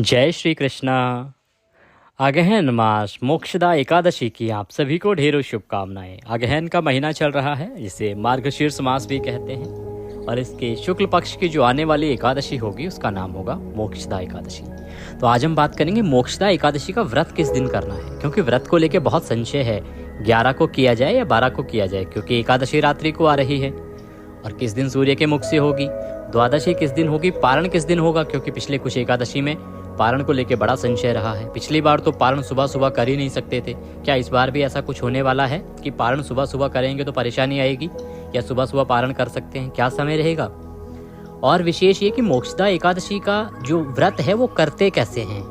जय श्री कृष्णा। अगहन मास मोक्षदा एकादशी की आप सभी को ढेरों शुभकामनाएं। अगहन का महीना चल रहा है, जिसे मार्गशीर्ष मास भी कहते हैं, और इसके शुक्ल पक्ष की जो आने वाली एकादशी होगी उसका नाम होगा मोक्षदा एकादशी। तो आज हम बात करेंगे मोक्षदा एकादशी का व्रत किस दिन करना है, क्योंकि व्रत को लेकर बहुत संशय है, 11 को किया जाए या 12 को किया जाए, क्योंकि एकादशी रात्रि को आ रही है। और किस दिन सूर्य के मुख से होगी, द्वादशी किस दिन होगी, पारण किस दिन होगा, क्योंकि पिछले कुछ एकादशी में पारण को लेकर बड़ा संशय रहा है। पिछली बार तो पारण सुबह सुबह कर ही नहीं सकते थे, क्या इस बार भी ऐसा कुछ होने वाला है कि पारण सुबह सुबह करेंगे तो परेशानी आएगी, या सुबह सुबह पारण कर सकते हैं, क्या समय रहेगा। और विशेष ये कि मोक्षदा एकादशी का जो व्रत है वो करते कैसे हैं,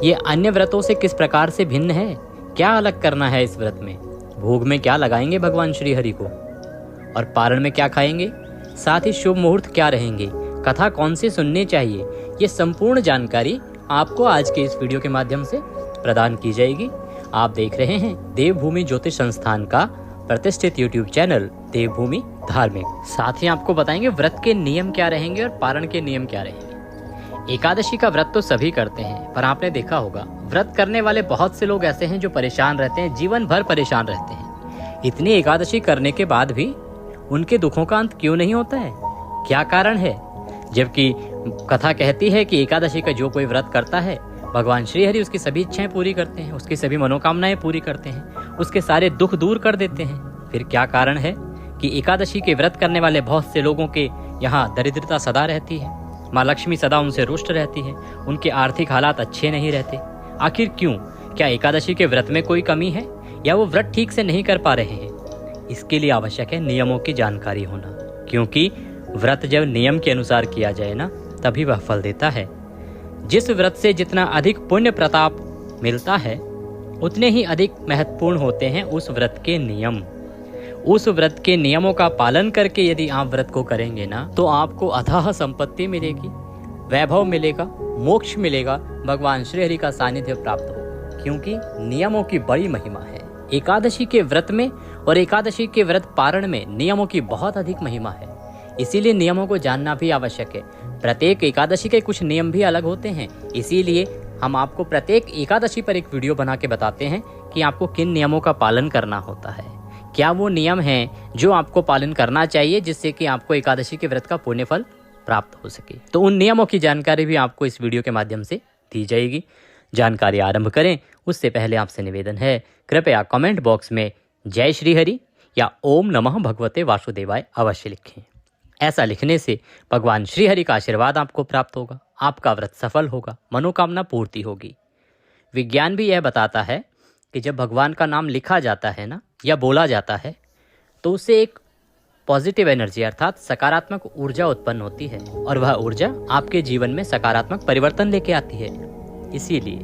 ये अन्य व्रतों से किस प्रकार से भिन्न है, क्या अलग करना है इस व्रत में, भोग में क्या लगाएंगे भगवान श्री हरि को, और पारण में क्या खाएंगे, साथ ही शुभ मुहूर्त क्या रहेंगे, कथा कौन सी सुननी चाहिए, ये संपूर्ण जानकारी आपको आज के इस वीडियो के माध्यम से प्रदान की जाएगी। आप देख रहे हैं देवभूमि ज्योतिष संस्थान का प्रतिष्ठित YouTube चैनल देवभूमि धार्मिक। साथ ही आपको बताएंगे व्रत के नियम क्या रहेंगे और पारण के नियम क्या रहेंगे। एकादशी का व्रत तो सभी करते हैं, पर आपने देखा होगा व्रत करने वाले बहुत से लोग ऐसे हैं जो परेशान रहते हैं, जीवन भर परेशान रहते हैं। इतनी एकादशी करने के बाद भी उनके दुखों का अंत क्यों नहीं होता है, क्या कारण है। जबकि कथा कहती है कि एकादशी का जो कोई व्रत करता है, भगवान श्री हरि उसकी सभी इच्छाएं पूरी करते हैं, उसकी सभी मनोकामनाएं पूरी करते हैं, उसके सारे दुख दूर कर देते हैं। फिर क्या कारण है कि एकादशी के व्रत करने वाले बहुत से लोगों के यहाँ दरिद्रता सदा रहती है, माँ लक्ष्मी सदा उनसे रुष्ट रहती है, उनके आर्थिक हालात अच्छे नहीं रहते। आखिर क्यों, क्या एकादशी के व्रत में कोई कमी है, या वो व्रत ठीक से नहीं कर पा रहे हैं। इसके लिए आवश्यक है नियमों की जानकारी होना, क्योंकि व्रत जब नियम के अनुसार किया जाए ना, तभी वह फल देता है। जिस व्रत से जितना अधिक पुण्य प्रताप मिलता है, उतने ही अधिक महत्वपूर्ण होते हैं उस व्रत के नियम। उस व्रत के नियमों का पालन करके यदि आप व्रत को करेंगे ना, तो आपको अथाह संपत्ति मिलेगी, वैभव मिलेगा, मोक्ष मिलेगा, भगवान श्री हरि का सानिध्य प्राप्त होगा, क्योंकि नियमों की बड़ी महिमा है। एकादशी के व्रत में और एकादशी के व्रत पारण में नियमों की बहुत अधिक महिमा है, इसीलिए नियमों को जानना भी आवश्यक है। प्रत्येक एकादशी के कुछ नियम भी अलग होते हैं, इसीलिए हम आपको प्रत्येक एकादशी पर एक वीडियो बना के बताते हैं कि आपको किन नियमों का पालन करना होता है, क्या वो नियम हैं जो आपको पालन करना चाहिए, जिससे कि आपको एकादशी के व्रत का पुण्य फल प्राप्त हो सके। तो उन नियमों की जानकारी भी आपको इस वीडियो के माध्यम से दी जाएगी। जानकारी आरंभ करें उससे पहले आपसे निवेदन है, कृपया कमेंट बॉक्स में जय श्री हरि या ओम नमः भगवते वासुदेवाय अवश्य लिखें। ऐसा लिखने से भगवान श्री हरि का आशीर्वाद आपको प्राप्त होगा, आपका व्रत सफल होगा, मनोकामना पूर्ति होगी। विज्ञान भी यह बताता है कि जब भगवान का नाम लिखा जाता है ना, या बोला जाता है, तो उससे एक पॉजिटिव एनर्जी अर्थात सकारात्मक ऊर्जा उत्पन्न होती है, और वह ऊर्जा आपके जीवन में सकारात्मक परिवर्तन लेके आती है। इसीलिए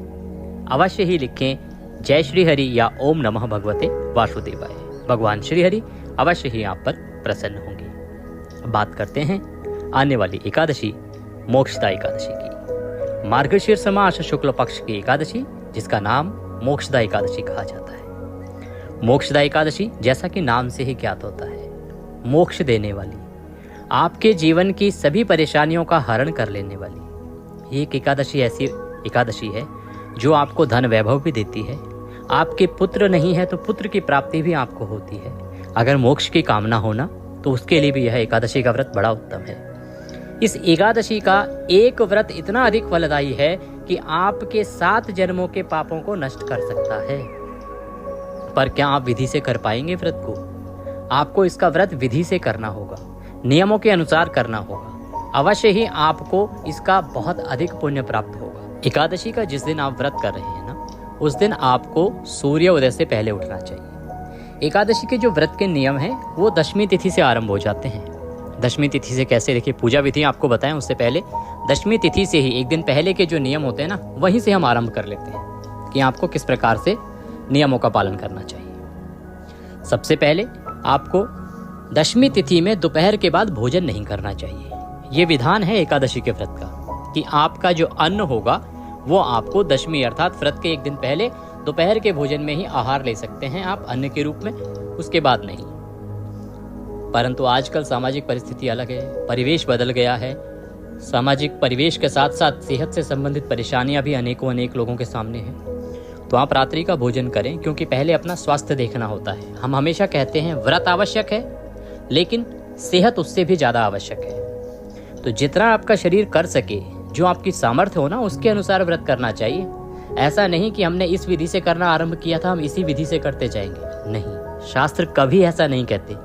अवश्य ही लिखें जय श्री हरि या ओम नमः भगवते वासुदेवाय। भगवान श्री हरि अवश्य ही आप पर प्रसन्न होंगे। बात करते हैं आने वाली एकादशी मोक्षदा एकादशी की। मार्गशीर्ष मास शुक्ल पक्ष की एकादशी, जिसका नाम मोक्षदा एकादशी कहा जाता है। मोक्षदा एकादशी जैसा कि नाम से ही ज्ञात होता है, मोक्ष देने वाली, आपके जीवन की सभी परेशानियों का हरण कर लेने वाली एक एकादशी ऐसी एकादशी है जो आपको धन वैभव भी देती है। आपके पुत्र नहीं है तो पुत्र की प्राप्ति भी आपको होती है। अगर मोक्ष की कामना होना तो उसके लिए भी यह एकादशी का व्रत बड़ा उत्तम है। इस एकादशी का एक व्रत इतना अधिक फलदायी है कि आपके 7 जन्मों के पापों को नष्ट कर सकता है। पर क्या आप विधि से कर पाएंगे व्रत को? आपको इसका व्रत विधि से करना होगा, नियमों के अनुसार करना होगा, अवश्य ही आपको इसका बहुत अधिक पुण्य प्राप्त होगा। एकादशी का जिस दिन आप व्रत कर रहे हैं ना, उस दिन आपको सूर्य उदय से पहले उठना चाहिए। एकादशी के जो व्रत के नियम हैं वो दशमी तिथि से आरंभ हो जाते हैं। दशमी तिथि से कैसे, देखिए पूजा विधि आपको बताएं उससे पहले दशमी तिथि से ही एक दिन पहले के जो नियम होते हैं ना, वहीं से हम आरंभ कर लेते हैं कि आपको किस प्रकार से नियमों का पालन करना चाहिए। सबसे पहले आपको दशमी तिथि में दोपहर के बाद भोजन नहीं करना चाहिए। ये विधान है एकादशी के व्रत का कि आपका जो अन्न होगा वो आपको दशमी अर्थात व्रत के एक दिन पहले दोपहर के भोजन में ही आहार ले सकते हैं आप अन्न के रूप में, उसके बाद नहीं। परंतु आजकल सामाजिक परिस्थिति अलग है, परिवेश बदल गया है, सामाजिक परिवेश के साथ साथ सेहत से संबंधित परेशानियां भी अनेक लोगों के सामने हैं। तो आप रात्रि का भोजन करें, क्योंकि पहले अपना स्वास्थ्य देखना होता है। हम हमेशा कहते हैं व्रत आवश्यक है, लेकिन सेहत उससे भी ज़्यादा आवश्यक है। तो जितना आपका शरीर कर सके, जो आपकी सामर्थ्य हो ना, उसके अनुसार व्रत करना चाहिए। ऐसा नहीं कि हमने इस विधि से करना आरंभ किया था, हम इसी विधि से करते जाएंगे। नहीं, शास्त्र कभी ऐसा नहीं कहते,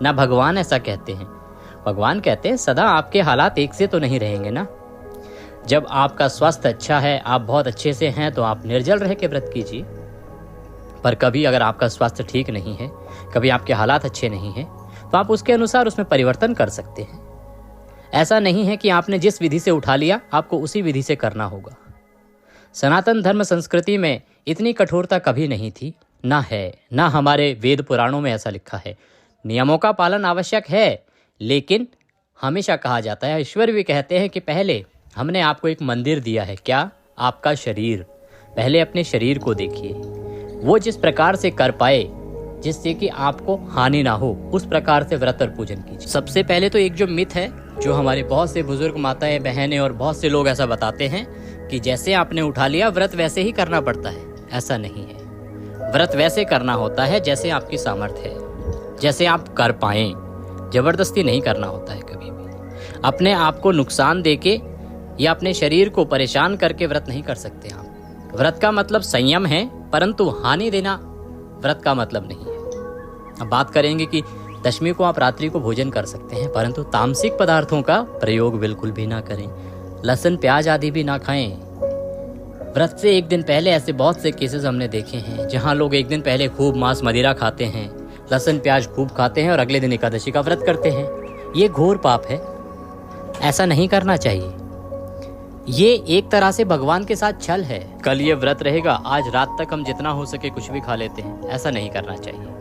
ना भगवान ऐसा कहते हैं। भगवान कहते हैं सदा आपके हालात एक से तो नहीं रहेंगे ना। जब आपका स्वास्थ्य अच्छा है, आप बहुत अच्छे से हैं, तो आप निर्जल रह के व्रत कीजिए। पर कभी अगर आपका स्वास्थ्य ठीक नहीं है, कभी आपके हालात अच्छे नहीं हैं, तो आप उसके अनुसार उसमें परिवर्तन कर सकते हैं। ऐसा नहीं है कि आपने जिस विधि से उठा लिया आपको उसी विधि से करना होगा। सनातन धर्म संस्कृति में इतनी कठोरता कभी नहीं थी, ना है, ना हमारे वेद पुराणों में ऐसा लिखा है। नियमों का पालन आवश्यक है, लेकिन हमेशा कहा जाता है, ईश्वर भी कहते हैं कि पहले हमने आपको एक मंदिर दिया है। क्या? आपका शरीर। पहले अपने शरीर को देखिए, वो जिस प्रकार से कर पाए जिससे कि आपको हानि ना हो, उस प्रकार से व्रत और पूजन कीजिए। सबसे पहले तो एक जो मिथ है, जो हमारे बहुत से बुजुर्ग माताएं, बहनें और बहुत से लोग ऐसा बताते हैं कि जैसे आपने उठा लिया व्रत वैसे ही करना पड़ता है। ऐसा नहीं है। व्रत वैसे करना होता है जैसे आपकी सामर्थ्य है, जैसे आप कर पाएं। जबरदस्ती नहीं करना होता है कभी भी। अपने आप को नुकसान देके या अपने शरीर को परेशान करके व्रत नहीं कर सकते आप। व्रत का मतलब संयम है, परंतु हानि देना व्रत का मतलब नहीं है। अब बात करेंगे कि दशमी को आप रात्रि को भोजन कर सकते हैं, परंतु तामसिक पदार्थों का प्रयोग बिल्कुल भी ना करें। लहसुन प्याज आदि भी ना खाएं। व्रत से एक दिन पहले ऐसे बहुत से केसेस हमने देखे हैं, जहां लोग एक दिन पहले खूब मांस मदिरा खाते हैं, लहसुन प्याज खूब खाते हैं और अगले दिन एकादशी का व्रत करते हैं। ये घोर पाप है, ऐसा नहीं करना चाहिए। ये एक तरह से भगवान के साथ छल है। कल ये व्रत रहेगा, आज रात तक हम जितना हो सके कुछ भी खा लेते हैं, ऐसा नहीं करना चाहिए।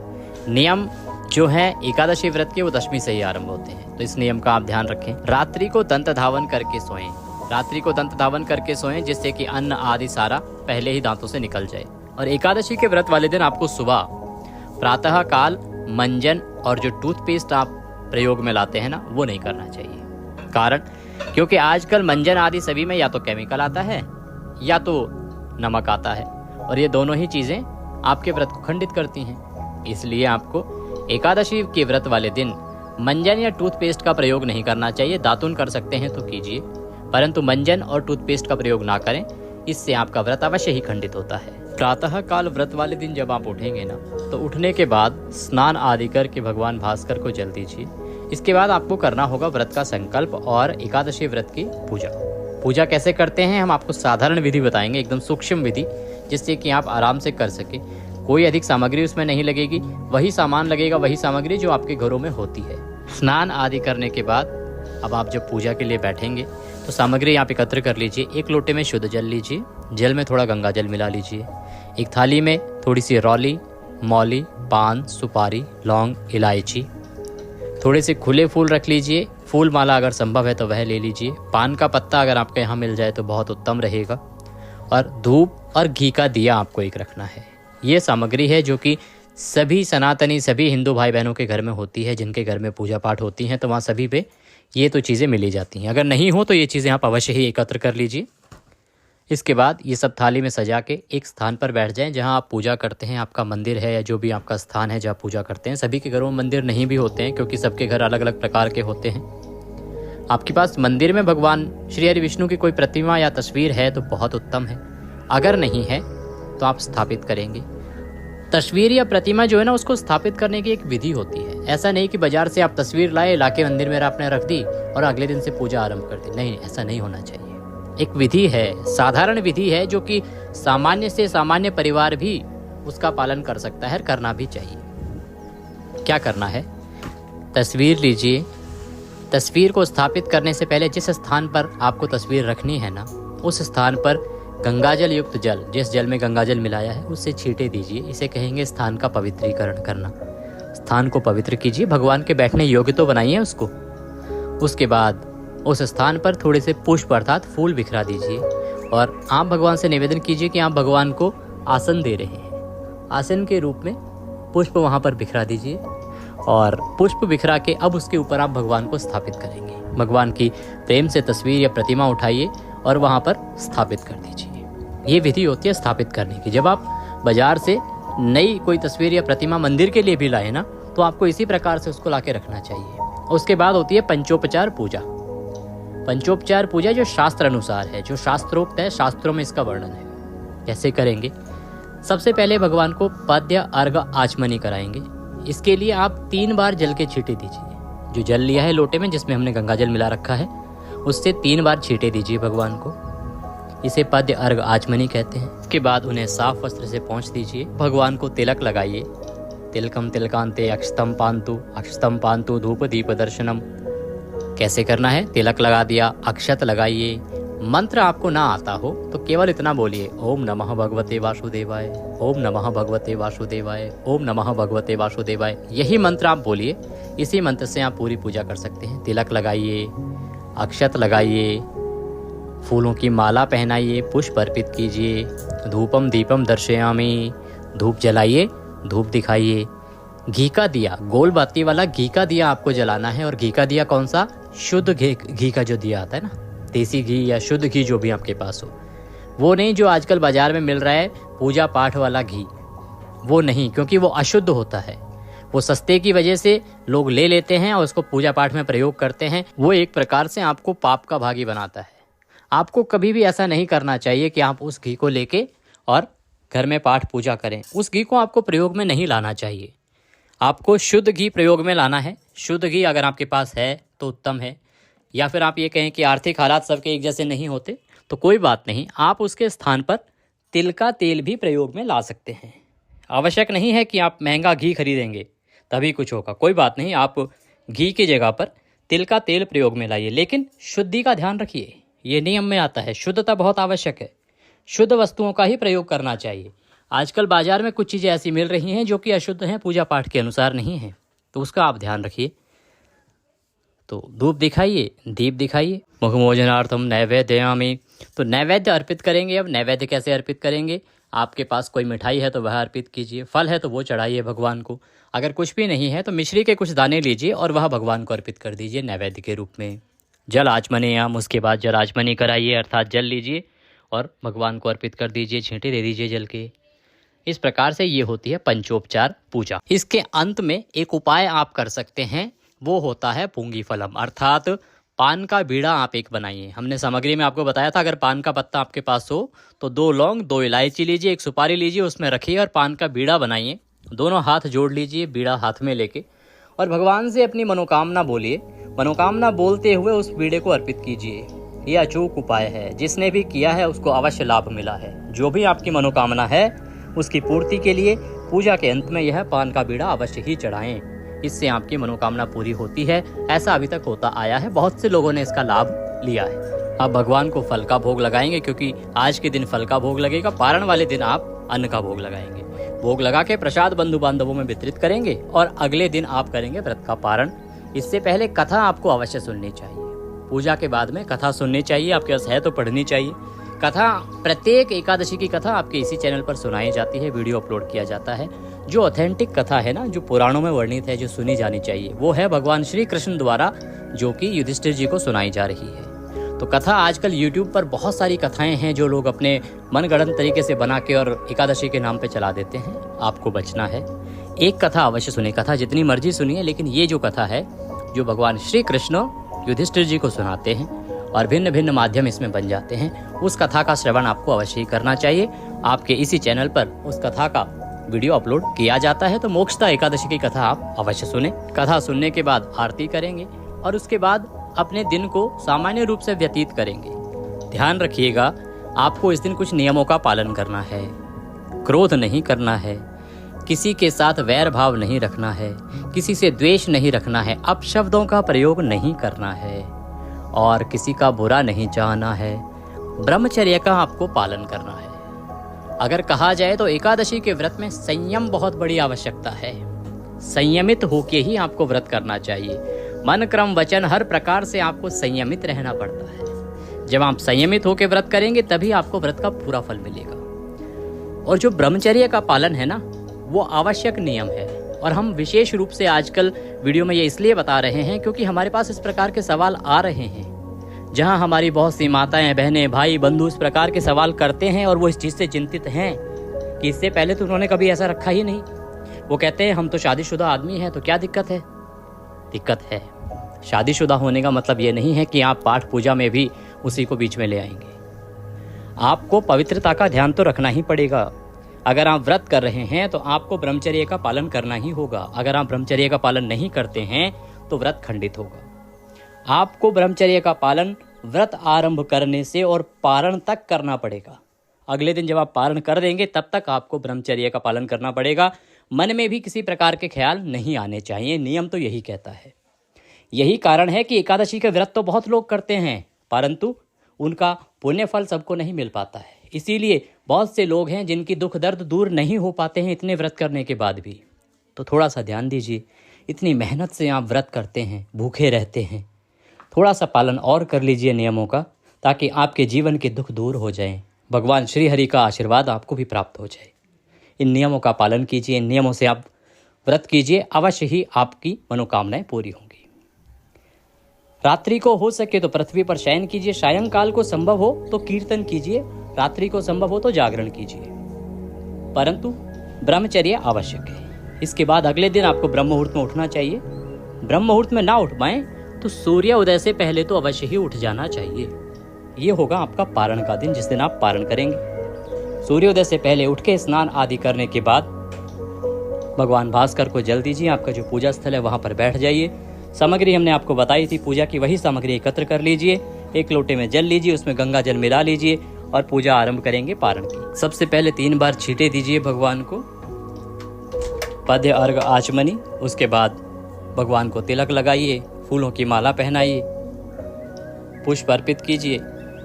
नियम जो है एकादशी व्रत के, वो दशमी से ही आरंभ होते हैं, तो इस नियम का आप ध्यान रखें। रात्रि को दंत धावन करके सोएं। रात्रि को दंत धावन करके सोएं, जिससे कि अन्न आदि सारा पहले ही दांतों से निकल जाए। और एकादशी के व्रत वाले दिन आपको सुबह प्रातः काल मंजन और जो टूथपेस्ट आप प्रयोग में लाते हैं ना, वो नहीं करना चाहिए। कारण, क्योंकि आजकल मंजन आदि सभी में या तो केमिकल आता है या तो नमक आता है, और ये दोनों ही चीजें आपके व्रत को खंडित करती हैं। इसलिए आपको एकादशी के व्रत वाले दिन मंजन या टूथपेस्ट का प्रयोग नहीं करना चाहिए। दातुन कर सकते हैं तो कीजिए, परंतु मंजन और टूथपेस्ट का प्रयोग ना करें, इससे आपका व्रत अवश्य ही खंडित होता है। प्रातः काल व्रत वाले दिन जब आप उठेंगे ना, तो उठने के बाद स्नान आदि करके भगवान भास्कर को जल दीजिए। इसके बाद आपको करना होगा व्रत का संकल्प और एकादशी व्रत की पूजा। पूजा कैसे करते हैं हम आपको साधारण विधि बताएंगे, एकदम सूक्ष्म विधि, जिससे कि आप आराम से कर सके। कोई अधिक सामग्री उसमें नहीं लगेगी, वही सामान लगेगा, वही सामग्री जो आपके घरों में होती है। स्नान आदि करने के बाद अब आप जब पूजा के लिए बैठेंगे तो सामग्री आप एकत्र कर लीजिए। एक लोटे में शुद्ध जल लीजिए, जल में थोड़ा गंगा जल मिला लीजिए। एक थाली में थोड़ी सी रौली, मौली, पान, सुपारी, लौंग, इलायची, थोड़े से खुले फूल रख लीजिए। फूल माला अगर संभव है तो वह ले लीजिए। पान का पत्ता अगर आपके यहाँ मिल जाए तो बहुत उत्तम रहेगा। और धूप और घी का दिया आपको एक रखना है। ये सामग्री है जो कि सभी सनातनी, सभी हिंदू भाई बहनों के घर में होती है। जिनके घर में पूजा पाठ होती हैं तो वहाँ सभी पे ये तो चीज़ें मिली जाती हैं। अगर नहीं हो तो ये चीज़ें आप अवश्य ही एकत्र कर लीजिए। इसके बाद ये सब थाली में सजा के एक स्थान पर बैठ जाएं जहां आप पूजा करते हैं। आपका मंदिर है या जो भी आपका स्थान है जहां पूजा करते हैं। सभी के घरों में मंदिर नहीं भी होते हैं, क्योंकि सबके घर अलग अलग प्रकार के होते हैं। आपके पास मंदिर में भगवान श्री हरि विष्णु की कोई प्रतिमा या तस्वीर है तो बहुत उत्तम है। अगर नहीं है तो आप स्थापित करेंगे। तस्वीर या प्रतिमा जो है ना, उसको स्थापित करने की एक विधि होती है। ऐसा नहीं कि बाजार से आप तस्वीर लाए, लाके मंदिर में आपने रख दी और अगले दिन से पूजा आरंभ कर दी। नहीं, ऐसा नहीं होना चाहिए। एक विधि है, साधारण विधि है, जो कि सामान्य से सामान्य परिवार भी उसका पालन कर सकता है, करना भी चाहिए। क्या करना है? तस्वीर लीजिए। तस्वीर को स्थापित करने से पहले जिस स्थान पर आपको तस्वीर रखनी है ना, उस स्थान पर गंगाजल युक्त जल, जिस जल में गंगाजल मिलाया है, उससे छींटे दीजिए। इसे कहेंगे स्थान का पवित्रीकरण करना। स्थान को पवित्र कीजिए, भगवान के बैठने योग्य तो बनाइए उसको। उसके बाद उस स्थान पर थोड़े से पुष्प अर्थात फूल बिखरा दीजिए और आप भगवान से निवेदन कीजिए कि आप भगवान को आसन दे रहे हैं। आसन के रूप में पुष्प वहाँ पर बिखरा दीजिए और पुष्प बिखरा के अब उसके ऊपर आप भगवान को स्थापित करेंगे। भगवान की प्रेम से तस्वीर या प्रतिमा उठाइए और वहाँ पर स्थापित कर दीजिए। ये विधि होती है स्थापित करने की। जब आप बाजार से नई कोई तस्वीर या प्रतिमा मंदिर के लिए भी लाए ना, तो आपको इसी प्रकार से उसको लाके रखना चाहिए। उसके बाद होती है पंचोपचार पूजा। पंचोपचार पूजा जो शास्त्र अनुसार है, जो शास्त्रोक्त है, शास्त्रों में इसका वर्णन है। कैसे करेंगे? सबसे पहले भगवान को पाद्य अर्घ आचमनी कराएंगे। इसके लिए आप 3 बार जल के छींटे दीजिए। जो जल लिया है लोटे में, जिसमें हमने गंगा जल मिला रखा है, उससे 3 बार छींटे दीजिए भगवान को। इसे पद्य अर्घ आचमनी कहते हैं। उसके बाद उन्हें साफ वस्त्र से पोंछ दीजिए। भगवान को तिलक लगाइए। तिलकम तिलकांते अक्षतम पांतु धूप दीप दर्शनम। कैसे करना है? तिलक लगा दिया, अक्षत लगाइए। मंत्र आपको ना आता हो तो केवल इतना बोलिए, ओम नमः भगवते वासुदेवाय, ओम नमः भगवते वासुदेवाय, ओम नमः भगवते वासुदेवाय। यही मंत्र आप बोलिए। इसी मंत्र से आप पूरी पूजा कर सकते हैं। तिलक लगाइए, अक्षत लगाइए, फूलों की माला पहनाइए, पुष्प अर्पित कीजिए। धूपम दीपम दर्शयामि। धूप जलाइए, धूप दिखाइए। घी का दिया, गोल बाती वाला घी का दिया आपको जलाना है। और घी का दिया कौन सा? शुद्ध घी का जो दिया आता है ना, देसी घी या शुद्ध घी जो भी आपके पास हो, वो नहीं जो आजकल बाजार में मिल रहा है पूजा पाठ वाला घी, वो नहीं, क्योंकि वो अशुद्ध होता है। वो सस्ते की वजह से लोग ले लेते हैं और उसको पूजा पाठ में प्रयोग करते हैं। वो एक प्रकार से आपको पाप का भागी बनाता है। आपको कभी भी ऐसा नहीं करना चाहिए कि आप उस घी को लेके और घर में पाठ पूजा करें। उस घी को आपको प्रयोग में नहीं लाना चाहिए। आपको शुद्ध घी प्रयोग में लाना है। शुद्ध घी अगर आपके पास है तो उत्तम है, या फिर आप ये कहें कि आर्थिक हालात सबके एक जैसे नहीं होते तो कोई बात नहीं, आप उसके स्थान पर तिल का तेल भी प्रयोग में ला सकते हैं। आवश्यक नहीं है कि आप महंगा घी खरीदेंगे तभी कुछ होगा, कोई बात नहीं। आप घी की जगह पर तिल का तेल प्रयोग में लाइए, लेकिन शुद्धि का ध्यान रखिए। ये नियम में आता है, शुद्धता बहुत आवश्यक है। शुद्ध वस्तुओं का ही प्रयोग करना चाहिए। आजकल बाजार में कुछ चीज़ें ऐसी मिल रही हैं जो कि अशुद्ध हैं, पूजा पाठ के अनुसार नहीं है, तो उसका आप ध्यान रखिए। तो धूप दिखाइए, दीप दिखाइए। मुखमोजनार्थम नैवेद्यामि। तो नैवेद्य अर्पित करेंगे। अब नैवेद्य कैसे अर्पित करेंगे? आपके पास कोई मिठाई है तो वह अर्पित कीजिए, फल है तो वो चढ़ाइए भगवान को। अगर कुछ भी नहीं है तो मिश्री के कुछ दाने लीजिए और वह भगवान को अर्पित कर दीजिए नैवेद्य के रूप में। जल आचमनीयाम, उसके बाद जल आचमनी कराइए, अर्थात जल लीजिए और भगवान को अर्पित कर दीजिए, छींटे दे दीजिए जल के। इस प्रकार से ये होती है पंचोपचार पूजा। इसके अंत में एक उपाय आप कर सकते हैं, वो होता है पूंगी फलम, अर्थात पान का बीड़ा आप एक बनाइए। हमने सामग्री में आपको बताया था, अगर पान का पत्ता आपके पास हो तो 2 लौंग, 2 इलायची लीजिए, 1 सुपारी लीजिए, उसमें रखिए और पान का बीड़ा बनाइए। दोनों हाथ जोड़ लीजिए बीड़ा हाथ में लेके और भगवान से अपनी मनोकामना बोलिए। मनोकामना बोलते हुए उस बीड़े को अर्पित कीजिए। यह अचूक उपाय है, जिसने भी किया है उसको अवश्य लाभ मिला है। जो भी आपकी मनोकामना है उसकी पूर्ति के लिए पूजा के अंत में यह पान का बीड़ा अवश्य ही चढ़ाएं। इससे आपकी मनोकामना पूरी होती है। ऐसा अभी तक होता आया है, बहुत से लोगों ने इसका लाभ लिया है। अब भगवान को फल का भोग लगाएंगे, क्योंकि आज के दिन फल का भोग लगेगा। पारण वाले दिन आप अन्न का भोग लगाएंगे। भोग लगा के प्रसाद बंधु बांधवों में वितरित करेंगे और अगले दिन आप करेंगे व्रत का पारण। इससे पहले कथा आपको अवश्य सुननी चाहिए। पूजा के बाद में कथा सुननी चाहिए, आपके पास है तो पढ़नी चाहिए। कथा, प्रत्येक एकादशी की कथा आपके इसी चैनल पर सुनाई जाती है, वीडियो अपलोड किया जाता है। जो ऑथेंटिक कथा है ना, जो पुराणों में वर्णित है, जो सुनी जानी चाहिए, वो है भगवान श्री कृष्ण द्वारा, जो कि युधिष्ठिर जी को सुनाई जा रही है। तो कथा आजकल यूट्यूब पर बहुत सारी कथाएं हैं जो लोग अपने मनगढ़ंत तरीके से बना के और एकादशी के नाम पे चला देते हैं। आपको बचना है। एक कथा अवश्य सुनिए, कथा जितनी मर्जी सुनिए, लेकिन ये जो कथा है जो भगवान श्री कृष्ण युधिष्ठिर जी को सुनाते हैं और भिन्न भिन्न माध्यम इसमें बन जाते हैं, उस कथा का श्रवण आपको अवश्य ही करना चाहिए। आपके इसी चैनल पर उस कथा का वीडियो अपलोड किया जाता है। तो मोक्षदा एकादशी की कथा आप अवश्य सुने। कथा सुनने के बाद आरती करेंगे और उसके बाद अपने दिन को सामान्य रूप से व्यतीत करेंगे। ध्यान रखिएगा, आपको इस दिन कुछ नियमों का पालन करना है। क्रोध नहीं करना है, किसी के साथ वैर भाव नहीं रखना है, किसी से द्वेष नहीं रखना है, अपशब्दों का प्रयोग नहीं करना है और किसी का बुरा नहीं चाहना है। ब्रह्मचर्य का आपको पालन करना है। अगर कहा जाए तो एकादशी के व्रत में संयम बहुत बड़ी आवश्यकता है। संयमित होके ही आपको व्रत करना चाहिए। मन, क्रम, वचन, हर प्रकार से आपको संयमित रहना पड़ता है। जब आप संयमित होकर व्रत करेंगे तभी आपको व्रत का पूरा फल मिलेगा। और जो ब्रह्मचर्य का पालन है ना, वो आवश्यक नियम है और हम विशेष रूप से आजकल वीडियो में ये इसलिए बता रहे हैं क्योंकि हमारे पास इस प्रकार के सवाल आ रहे हैं, जहां हमारी बहुत सी माताएं, बहनें, भाई, बंधु इस प्रकार के सवाल करते हैं और वो इस चीज़ से चिंतित हैं कि इससे पहले तो उन्होंने कभी ऐसा रखा ही नहीं। वो कहते हैं हम तो शादीशुदा आदमी हैं, तो क्या दिक्कत है? दिक्कत है। शादीशुदा होने का मतलब ये नहीं है कि आप पाठ पूजा में भी उसी को बीच में ले आएंगे। आपको पवित्रता का ध्यान तो रखना ही पड़ेगा। अगर आप व्रत कर रहे हैं तो आपको ब्रह्मचर्य का पालन करना ही होगा। अगर आप ब्रह्मचर्य का पालन नहीं करते हैं तो व्रत खंडित होगा। आपको ब्रह्मचर्य का पालन व्रत आरंभ करने से और पारण तक करना पड़ेगा। अगले दिन जब आप पारण कर देंगे तब तक आपको ब्रह्मचर्य का पालन करना पड़ेगा। मन में भी किसी प्रकार के ख्याल नहीं आने चाहिए। नियम तो यही कहता है। यही कारण है कि एकादशी के व्रत तो बहुत लोग करते हैं, परंतु उनका पुण्य फल सबको नहीं मिल पाता है। इसीलिए बहुत से लोग हैं जिनकी दुख दर्द दूर नहीं हो पाते हैं इतने व्रत करने के बाद भी। तो थोड़ा सा ध्यान दीजिए। इतनी मेहनत से आप व्रत करते हैं, भूखे रहते हैं, थोड़ा सा पालन और कर लीजिए नियमों का, ताकि आपके जीवन के दुख दूर हो जाएं। भगवान श्री हरि का आशीर्वाद आपको भी प्राप्त हो जाए। इन नियमों का पालन कीजिए। इन नियमों से आप व्रत कीजिए, अवश्य ही आपकी मनोकामनाएं पूरी होंगी। रात्रि को हो सके तो पृथ्वी पर शयन कीजिए। सायंकाल को संभव हो तो कीर्तन कीजिए। रात्रि को संभव हो तो जागरण कीजिए, परंतु ब्रह्मचर्य आवश्यक है। इसके बाद अगले दिन आपको ब्रह्म मुहूर्त में उठना चाहिए। ब्रह्म मुहूर्त में ना उठ पाएं तो सूर्य उदय से पहले तो अवश्य ही उठ जाना चाहिए। ये होगा आपका पारण का दिन, जिस दिन आप पारण करेंगे। सूर्योदय से पहले उठ के स्नान आदि करने के बाद भगवान भास्कर को जल दीजिए। आपका जो पूजा स्थल है वहां पर बैठ जाइए। सामग्री हमने आपको बताई थी, पूजा की वही सामग्री एकत्र कर लीजिए। एक लोटे में जल लीजिए, उसमें गंगा जल मिला लीजिए और पूजा आरंभ करेंगे पारण की। सबसे पहले 3 बार छींटे दीजिए भगवान को, पद्य, अर्घ, आचमनी। उसके बाद भगवान को तिलक लगाइए, फूलों की माला पहनाइए, पुष्प अर्पित कीजिए,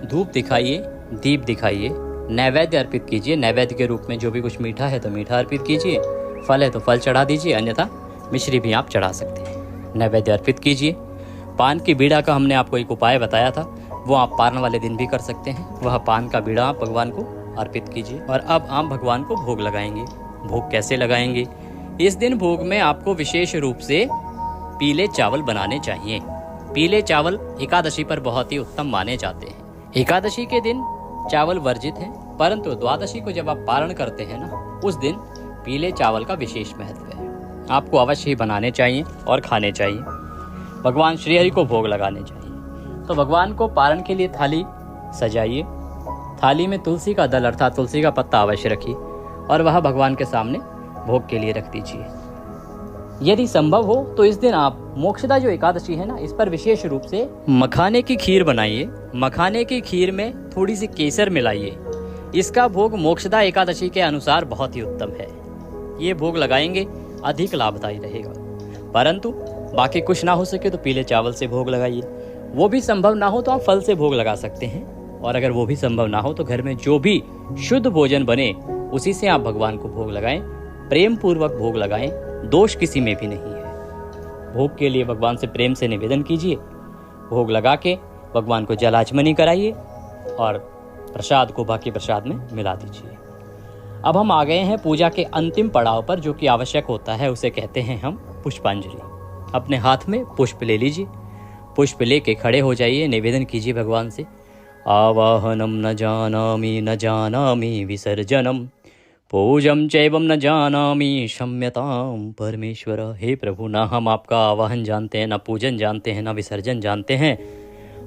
धूप दिखाइए, दीप दिखाइए, नैवेद्य अर्पित कीजिए। नैवेद्य के रूप में जो भी कुछ मीठा है तो मीठा अर्पित कीजिए, फल है तो फल चढ़ा दीजिए, अन्यथा मिश्री भी आप चढ़ा सकते हैं। नैवेद्य अर्पित कीजिए। पान की बीड़ा का हमने आपको एक उपाय बताया था, वो आप पारण वाले दिन भी कर सकते हैं। वह पान का बीड़ा आप भगवान को अर्पित कीजिए। और अब आप भगवान को भोग लगाएंगे। भोग कैसे लगाएंगे? इस दिन भोग में आपको विशेष रूप से पीले चावल बनाने चाहिए। पीले चावल एकादशी पर बहुत ही उत्तम माने जाते हैं। एकादशी के दिन चावल वर्जित है, परंतु द्वादशी को जब आप पारण करते हैं ना, उस दिन पीले चावल का विशेष महत्व है। आपको अवश्य ही बनाने चाहिए और खाने चाहिए। भगवान श्री हरि को भोग लगाने चाहिए। तो भगवान को पारण के लिए थाली सजाइए। थाली में तुलसी का दल अर्थात तुलसी का पत्ता अवश्य रखिए और वह भगवान के सामने भोग के लिए रख दीजिए। यदि संभव हो तो इस दिन आप मोक्षदा जो एकादशी है ना, इस पर विशेष रूप से मखाने की खीर बनाइए। मखाने की खीर में थोड़ी सी केसर मिलाइए। इसका भोग मोक्षदा एकादशी के अनुसार बहुत ही उत्तम है। ये भोग लगाएंगे अधिक लाभदायी रहेगा। परंतु बाकी कुछ ना हो सके तो पीले चावल से भोग लगाइए। वो भी संभव ना हो तो आप फल से भोग लगा सकते हैं। और अगर वो भी संभव ना हो तो घर में जो भी शुद्ध भोजन बने उसी से आप भगवान को भोग लगाएं। प्रेम पूर्वक भोग लगाएं, दोष किसी में भी नहीं है। भोग के लिए भगवान से प्रेम से निवेदन कीजिए। भोग लगा के भगवान को जलाचमनी कराइए और प्रसाद को बाकी प्रसाद में मिला दीजिए। अब हम आ गए हैं पूजा के अंतिम पड़ाव पर, जो कि आवश्यक होता है। उसे कहते हैं हम पुष्पांजलि। अपने हाथ में पुष्प ले लीजिए। पुष्प लेके खड़े हो जाइए, निवेदन कीजिए भगवान से। आवाहनम न जानामि विसर्जनम, पूजम चैवम न जानामि क्षम्यताम परमेश्वर। हे प्रभु, ना हम आपका आवाहन जानते हैं, ना पूजन जानते हैं, ना विसर्जन जानते हैं।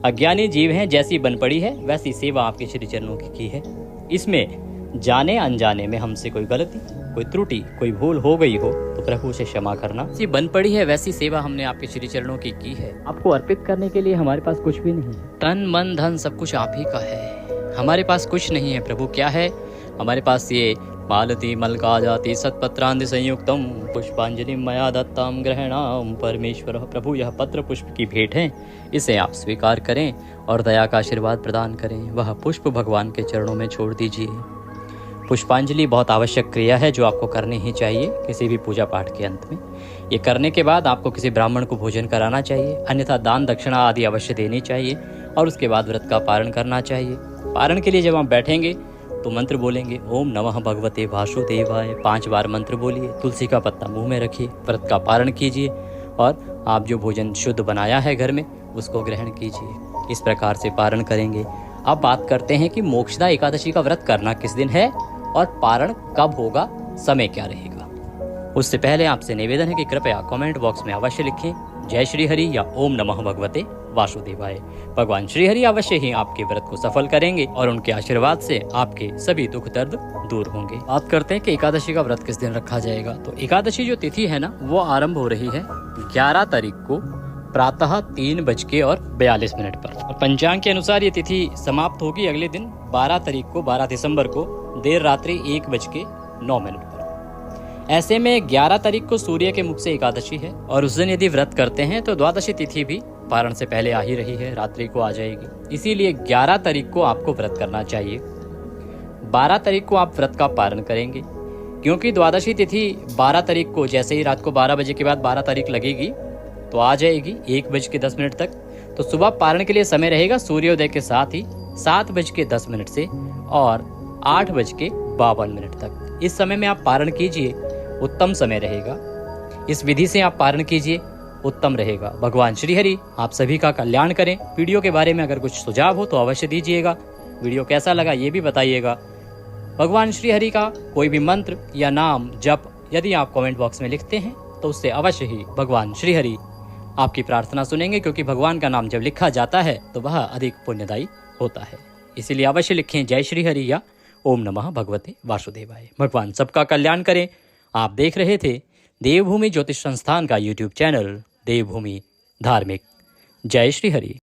अज्ञानी जीव हैं, जैसी बन पड़ी है वैसी सेवा आपके श्री चरणों की है। इसमें जाने अनजाने में हमसे कोई गलती, कोई त्रुटि, कोई भूल हो गई हो तो प्रभु से क्षमा करना। जैसी बन पड़ी है वैसी सेवा हमने आपके श्री चरणों की है। आपको अर्पित करने के लिए हमारे पास कुछ भी नहीं है। तन मन धन सब कुछ आप ही का है, हमारे पास कुछ नहीं है। प्रभु क्या है हमारे पास? ये मालती मलका जाति सत्पत्रांधि संयुक्तम पुष्पांजलि मया दत्ताम ग्रहणाम परमेश्वर। प्रभु यह पत्र पुष्प की भेंट है, इसे आप स्वीकार करें और दया का आशीर्वाद प्रदान करें। वह पुष्प भगवान के चरणों में छोड़ दीजिए। पुष्पांजलि बहुत आवश्यक क्रिया है जो आपको करनी ही चाहिए किसी भी पूजा पाठ के अंत में। ये करने के बाद आपको किसी ब्राह्मण को भोजन कराना चाहिए, अन्यथा दान दक्षिणा आदि अवश्य देनी चाहिए और उसके बाद व्रत का पारण करना चाहिए। पारण के लिए जब आप बैठेंगे तो मंत्र बोलेंगे ओम नमः भगवते वासुदेवाय 5 बार मंत्र बोलिए, तुलसी का पत्ता मुंह में रखिए, व्रत का पारण कीजिए और आप जो भोजन शुद्ध बनाया है घर में उसको ग्रहण कीजिए। इस प्रकार से पारण करेंगे। अब बात करते हैं कि मोक्षदा एकादशी का व्रत करना किस दिन है और पारण कब होगा, समय क्या रहेगा। उससे पहले आपसे निवेदन है कि कृपया कमेंट बॉक्स में अवश्य लिखें जय श्री हरि या ओम नमः भगवते वासुदेवाय। भगवान श्री हरि अवश्य ही आपके व्रत को सफल करेंगे और उनके आशीर्वाद से आपके सभी दुख दर्द दूर होंगे। बात करते हैं कि एकादशी का व्रत किस दिन रखा जाएगा। तो एकादशी जो तिथि है ना, वो आरंभ हो रही है 11 तारीख को प्रातः 3:42 पर और पंचांग के अनुसार ये तिथि समाप्त होगी अगले दिन 12 तारीख को, 12 दिसंबर को देर रात्रि 1:09 पर। ऐसे में 11 तारीख को सूर्य के मुख से एकादशी है और उस दिन यदि व्रत करते हैं तो द्वादशी तिथि भी पारण से पहले आ ही रही है, रात्रि को आ जाएगी। इसीलिए 11 तारीख को आपको व्रत करना चाहिए। 12 तारीख को आप व्रत का पारण करेंगे क्योंकि द्वादशी तिथि 12 तारीख को जैसे ही रात को 12 बजे के बाद 12 तारीख लगेगी तो आ जाएगी 1:10 तक। तो सुबह पारण के लिए समय रहेगा सूर्योदय के साथ ही 7:10 से और 8:52 तक। इस समय में आप पारण कीजिए, उत्तम समय रहेगा। इस विधि से आप पारण कीजिए, उत्तम रहेगा। भगवान श्री हरि आप सभी का कल्याण करें। वीडियो के बारे में अगर कुछ सुझाव हो तो अवश्य दीजिएगा। वीडियो कैसा लगा ये भी बताइएगा। भगवान श्री हरि का कोई भी मंत्र या नाम जप यदि आप कमेंट बॉक्स में लिखते हैं तो उससे अवश्य ही भगवान श्री हरि आपकी प्रार्थना सुनेंगे, क्योंकि भगवान का नाम जब लिखा जाता है तो वह अधिक पुण्यदायी होता है। इसीलिए अवश्य लिखें जय श्री हरि या ओम नमः भगवते वासुदेवाय। भगवान सबका कल्याण करें। आप देख रहे थे देवभूमि ज्योतिष संस्थान का यूट्यूब चैनल देवभूमि धार्मिक। जय श्री हरि।